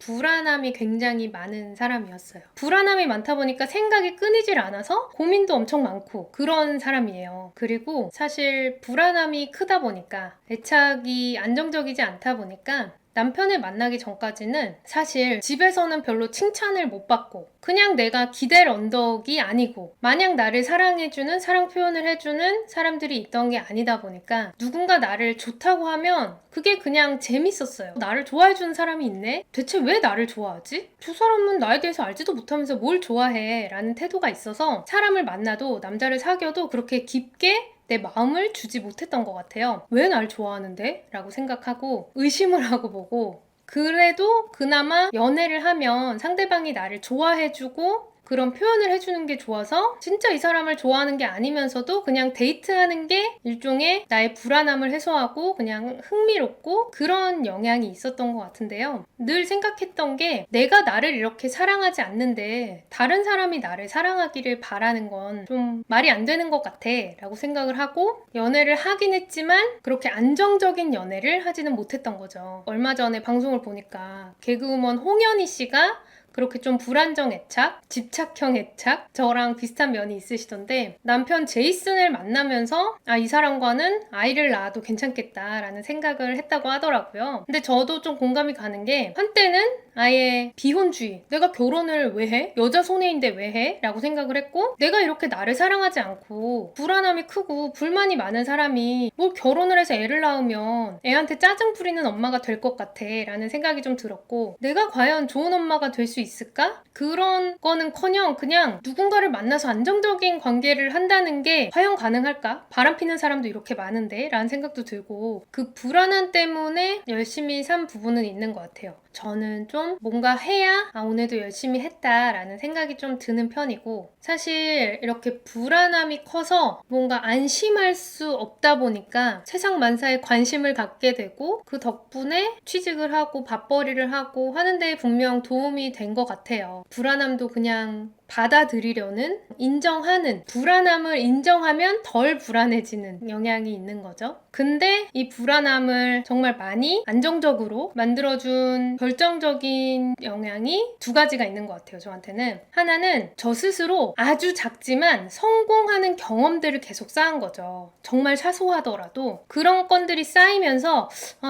불안함이 굉장히 많은 사람이었어요. 불안함이 많다 보니까 생각이 끊이질 않아서 고민도 엄청 많고 그런 사람이에요. 그리고 사실 불안함이 크다 보니까 애착이 안정적이지 않다 보니까 남편을 만나기 전까지는 사실 집에서는 별로 칭찬을 못 받고 그냥 내가 기댈 언덕이 아니고 마냥 나를 사랑해주는, 사랑 표현을 해주는 사람들이 있던 게 아니다 보니까 누군가 나를 좋다고 하면 그게 그냥 재밌었어요. 나를 좋아해주는 사람이 있네? 대체 왜 나를 좋아하지? 저 사람은 나에 대해서 알지도 못하면서 뭘 좋아해? 라는 태도가 있어서 사람을 만나도 남자를 사귀어도 그렇게 깊게 내 마음을 주지 못했던 것 같아요. 왜 날 좋아하는데? 라고 생각하고 의심을 하고 보고 그래도 그나마 연애를 하면 상대방이 나를 좋아해주고 그런 표현을 해주는 게 좋아서 진짜 이 사람을 좋아하는 게 아니면서도 그냥 데이트하는 게 일종의 나의 불안함을 해소하고 그냥 흥미롭고 그런 영향이 있었던 것 같은데요. 늘 생각했던 게 내가 나를 이렇게 사랑하지 않는데 다른 사람이 나를 사랑하기를 바라는 건 좀 말이 안 되는 것 같아 라고 생각을 하고 연애를 하긴 했지만 그렇게 안정적인 연애를 하지는 못했던 거죠. 얼마 전에 방송을 보니까 개그우먼 홍현희 씨가 그렇게 좀 불안정 애착, 집착형 애착 저랑 비슷한 면이 있으시던데 남편 제이슨을 만나면서 이 사람과는 아이를 낳아도 괜찮겠다라는 생각을 했다고 하더라고요. 근데 저도 좀 공감이 가는 게 한때는 아예 비혼주의, 내가 결혼을 왜 해? 여자 손해인데 왜 해? 라고 생각을 했고 내가 이렇게 나를 사랑하지 않고 불안함이 크고 불만이 많은 사람이 뭘 결혼을 해서 애를 낳으면 애한테 짜증 부리는 엄마가 될 것 같아 라는 생각이 좀 들었고 내가 과연 좋은 엄마가 될 수 있을까? 그런 거는커녕 그냥 누군가를 만나서 안정적인 관계를 한다는 게 과연 가능할까? 바람 피는 사람도 이렇게 많은데 라는 생각도 들고 그 불안함 때문에 열심히 산 부분은 있는 것 같아요. 저는 좀 뭔가 해야 오늘도 열심히 했다라는 생각이 좀 드는 편이고 사실 이렇게 불안함이 커서 뭔가 안심할 수 없다 보니까 세상 만사에 관심을 갖게 되고 그 덕분에 취직을 하고 밥벌이를 하고 하는 데 분명 도움이 된 것 같아요. 불안함도 그냥 받아들이려는, 인정하는, 불안함을 인정하면 덜 불안해지는 영향이 있는 거죠. 근데 이 불안함을 정말 많이 안정적으로 만들어준 결정적인 영향이 두 가지가 있는 것 같아요, 저한테는. 하나는 저 스스로 아주 작지만 성공하는 경험들을 계속 쌓은 거죠. 정말 사소하더라도 그런 건들이 쌓이면서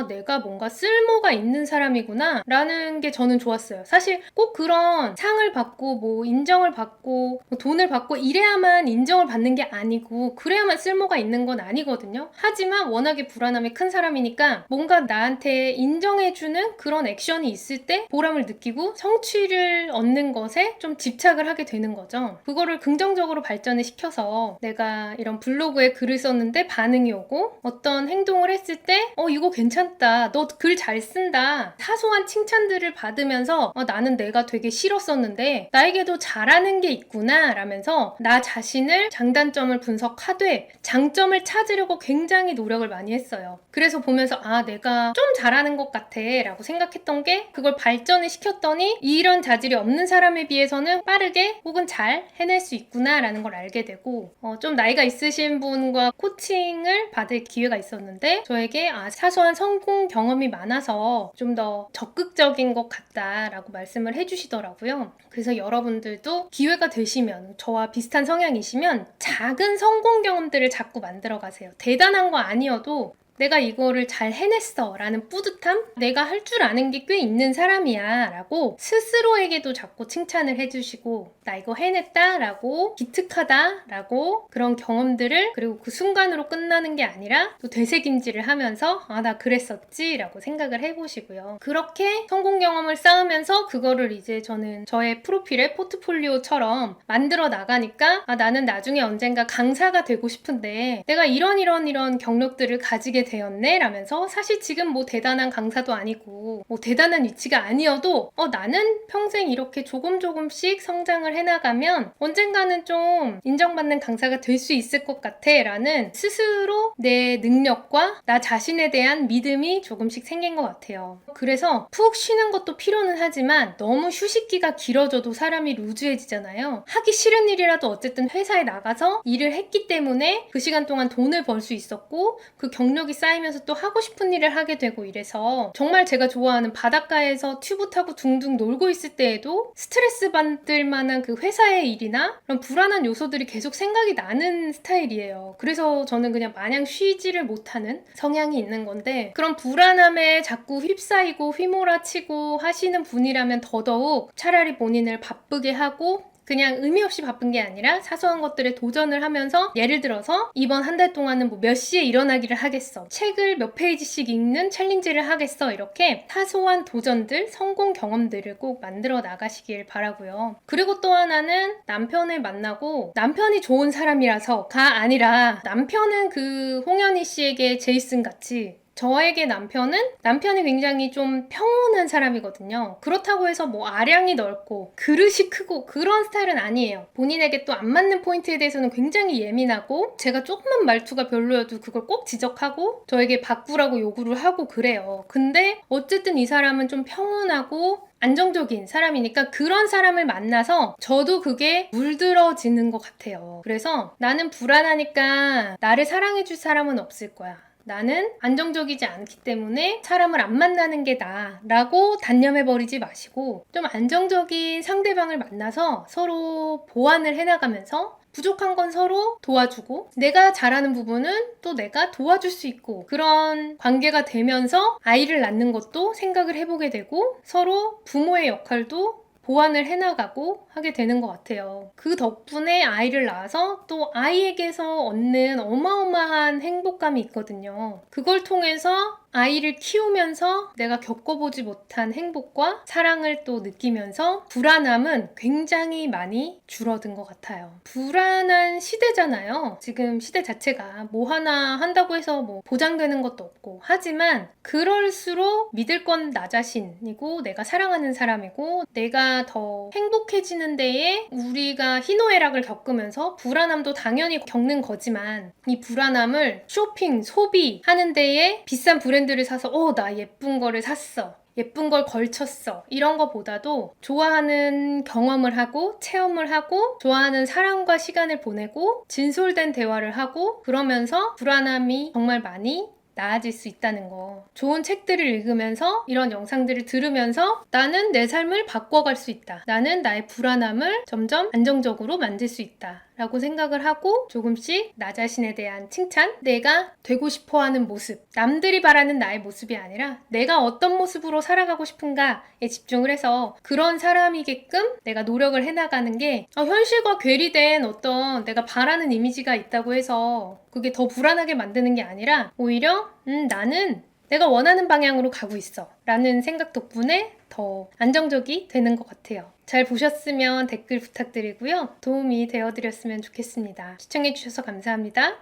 내가 뭔가 쓸모가 있는 사람이구나 라는 게 저는 좋았어요. 사실 꼭 그런 상을 받고 뭐 인정을 받고 돈을 받고 이래야만 인정을 받는 게 아니고 그래야만 쓸모가 있는 건 아니거든요. 하지만 워낙에 불안함이 큰 사람이니까 뭔가 나한테 인정해주는 그런 액션이 있을 때 보람을 느끼고 성취를 얻는 것에 좀 집착을 하게 되는 거죠. 그거를 긍정적으로 발전을 시켜서 내가 이런 블로그에 글을 썼는데 반응이 오고 어떤 행동을 했을 때 이거 괜찮다, 너 글 잘 쓴다, 사소한 칭찬들을 받으면서 나는 내가 되게 싫었었는데 나에게도 잘하는 게 있구나 라면서 나 자신을 장단점을 분석하되 장점을 찾으려고 굉장히 노력을 많이 했어요. 그래서 보면서 내가 좀 잘하는 것 같아 라고 생각했던 게 그걸 발전을 시켰더니 이런 자질이 없는 사람에 비해서는 빠르게 혹은 잘 해낼 수 있구나 라는 걸 알게 되고 좀 나이가 있으신 분과 코칭을 받을 기회가 있었는데 저에게 사소한 성공 경험이 많아서 좀 더 적극적인 것 같다라고 말씀을 해주시더라고요. 그래서 여러분들도 기회가 되시면 저와 비슷한 성향이시면 작은 성공 경험들을 자꾸 만들어 가세요. 대단한 거 아니어도 내가 이거를 잘 해냈어 라는 뿌듯함? 내가 할 줄 아는 게 꽤 있는 사람이야 라고 스스로에게도 자꾸 칭찬을 해주시고 나 이거 해냈다 라고 기특하다 라고 그런 경험들을 그리고 그 순간으로 끝나는 게 아니라 또 되새김질을 하면서 나 그랬었지 라고 생각을 해보시고요. 그렇게 성공 경험을 쌓으면서 그거를 이제 저는 저의 프로필의 포트폴리오처럼 만들어 나가니까 나는 나중에 언젠가 강사가 되고 싶은데 내가 이런 경력들을 가지게 되었네 라면서 사실 지금 뭐 대단한 강사도 아니고 뭐 대단한 위치가 아니어도 나는 평생 이렇게 조금씩 성장을 해나가면 언젠가는 좀 인정받는 강사가 될 수 있을 것 같아 라는 스스로 내 능력과 나 자신에 대한 믿음이 조금씩 생긴 것 같아요. 그래서 푹 쉬는 것도 필요는 하지만 너무 휴식기가 길어져도 사람이 루즈해지잖아요. 하기 싫은 일이라도 어쨌든 회사에 나가서 일을 했기 때문에 그 시간 동안 돈을 벌 수 있었고 그 경력이 쌓이면서 또 하고 싶은 일을 하게 되고 이래서 정말 제가 좋아하는 바닷가에서 튜브 타고 둥둥 놀고 있을 때에도 스트레스 받을 만한 그 회사의 일이나 그런 불안한 요소들이 계속 생각이 나는 스타일이에요. 그래서 저는 그냥 마냥 쉬지를 못하는 성향이 있는 건데, 그런 불안함에 자꾸 휩싸이고 휘몰아치고 하시는 분이라면 더더욱 차라리 본인을 바쁘게 하고 그냥 의미 없이 바쁜 게 아니라 사소한 것들에 도전을 하면서, 예를 들어서 이번 한 달 동안은 뭐 몇 시에 일어나기를 하겠어, 책을 몇 페이지씩 읽는 챌린지를 하겠어, 이렇게 사소한 도전들, 성공 경험들을 꼭 만들어 나가시길 바라고요. 그리고 또 하나는 남편을 만나고 남편이 좋은 사람이라서가 아니라, 남편은 그 홍현희 씨에게 제이슨 같이 저에게 남편이 굉장히 좀 평온한 사람이거든요. 그렇다고 해서 뭐 아량이 넓고 그릇이 크고 그런 스타일은 아니에요. 본인에게 또 안 맞는 포인트에 대해서는 굉장히 예민하고, 제가 조금만 말투가 별로여도 그걸 꼭 지적하고 저에게 바꾸라고 요구를 하고 그래요. 근데 어쨌든 이 사람은 좀 평온하고 안정적인 사람이니까 그런 사람을 만나서 저도 그게 물들어지는 것 같아요. 그래서 나는 불안하니까 나를 사랑해줄 사람은 없을 거야, 나는 안정적이지 않기 때문에 사람을 안 만나는 게 나아 라고 단념해버리지 마시고, 좀 안정적인 상대방을 만나서 서로 보완을 해나가면서 부족한 건 서로 도와주고, 내가 잘하는 부분은 또 내가 도와줄 수 있고, 그런 관계가 되면서 아이를 낳는 것도 생각을 해보게 되고, 서로 부모의 역할도 보완을 해나가고 하게 되는 것 같아요. 그 덕분에 아이를 낳아서 또 아이에게서 얻는 어마어마한 행복감이 있거든요. 그걸 통해서 아이를 키우면서 내가 겪어보지 못한 행복과 사랑을 또 느끼면서 불안함은 굉장히 많이 줄어든 것 같아요. 불안한 시대잖아요. 지금 시대 자체가 뭐 하나 한다고 해서 뭐 보장되는 것도 없고, 하지만 그럴수록 믿을 건 나 자신이고 내가 사랑하는 사람이고, 내가 더 행복해지는 데에 우리가 희노애락을 겪으면서 불안함도 당연히 겪는 거지만, 이 불안함을 쇼핑, 소비하는 데에 비싼 브랜드를 사서 나 예쁜 거를 샀어, 예쁜 걸 걸쳤어, 이런 거보다도 좋아하는 경험을 하고 체험을 하고 좋아하는 사람과 시간을 보내고 진솔된 대화를 하고, 그러면서 불안함이 정말 많이 나아질 수 있다는 거. 좋은 책들을 읽으면서, 이런 영상들을 들으면서 나는 내 삶을 바꿔갈 수 있다, 나는 나의 불안함을 점점 안정적으로 만들 수 있다 라고 생각을 하고, 조금씩 나 자신에 대한 칭찬, 내가 되고 싶어하는 모습, 남들이 바라는 나의 모습이 아니라 내가 어떤 모습으로 살아가고 싶은가에 집중을 해서 그런 사람이게끔 내가 노력을 해나가는 게, 현실과 괴리된 어떤 내가 바라는 이미지가 있다고 해서 그게 더 불안하게 만드는 게 아니라, 오히려 나는 내가 원하는 방향으로 가고 있어 라는 생각 덕분에 더 안정적이 되는 것 같아요. 잘 보셨으면 댓글 부탁드리고요. 도움이 되어드렸으면 좋겠습니다. 시청해주셔서 감사합니다.